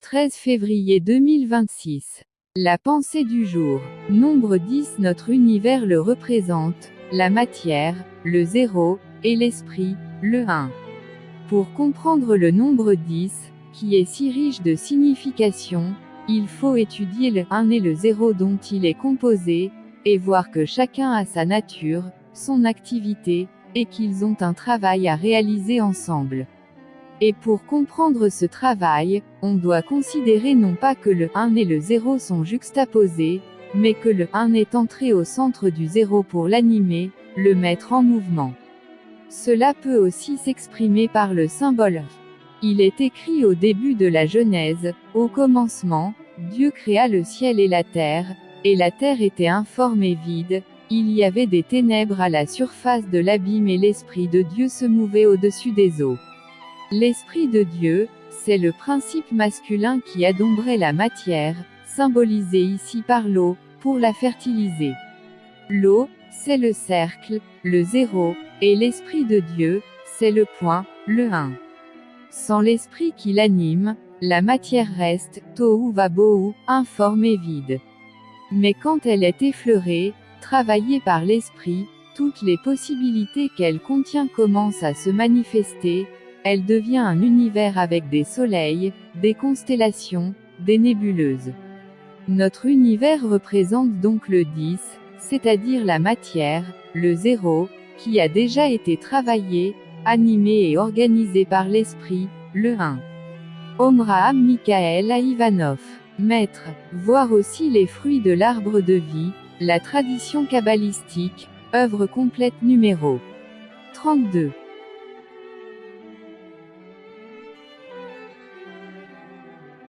13 février 2026. La pensée du jour. Nombre 10. Notre univers le représente, la matière, le 0, et l'esprit, le 1. Pour comprendre le nombre 10, qui est si riche de signification, il faut étudier le 1 et le 0 dont il est composé, et voir que chacun a sa nature, son activité, et qu'ils ont un travail à réaliser ensemble. Et pour comprendre ce travail, on doit considérer non pas que le 1 et le 0 sont juxtaposés, mais que le 1 est entré au centre du 0 pour l'animer, le mettre en mouvement. Cela peut aussi s'exprimer par le symbole. Il est écrit au début de la Genèse, au commencement, Dieu créa le ciel et la terre était informe et vide, il y avait des ténèbres à la surface de l'abîme et l'Esprit de Dieu se mouvait au-dessus des eaux. L'Esprit de Dieu, c'est le principe masculin qui adombrait la matière, symbolisé ici par l'eau, pour la fertiliser. L'eau, c'est le cercle, le 0, et l'Esprit de Dieu, c'est le point, le 1. Sans l'Esprit qui l'anime, la matière reste, tohu vabohu, informe et vide. Mais quand elle est effleurée, travaillée par l'Esprit, toutes les possibilités qu'elle contient commencent à se manifester, elle devient un univers avec des soleils, des constellations, des nébuleuses. Notre univers représente donc le 10, c'est-à-dire la matière, le 0, qui a déjà été travaillé, animé et organisé par l'Esprit, le 1. Omraham Mikhaël Ivanov. Maître. Voir aussi les fruits de l'arbre de vie, la tradition kabbalistique, œuvre complète numéro 32.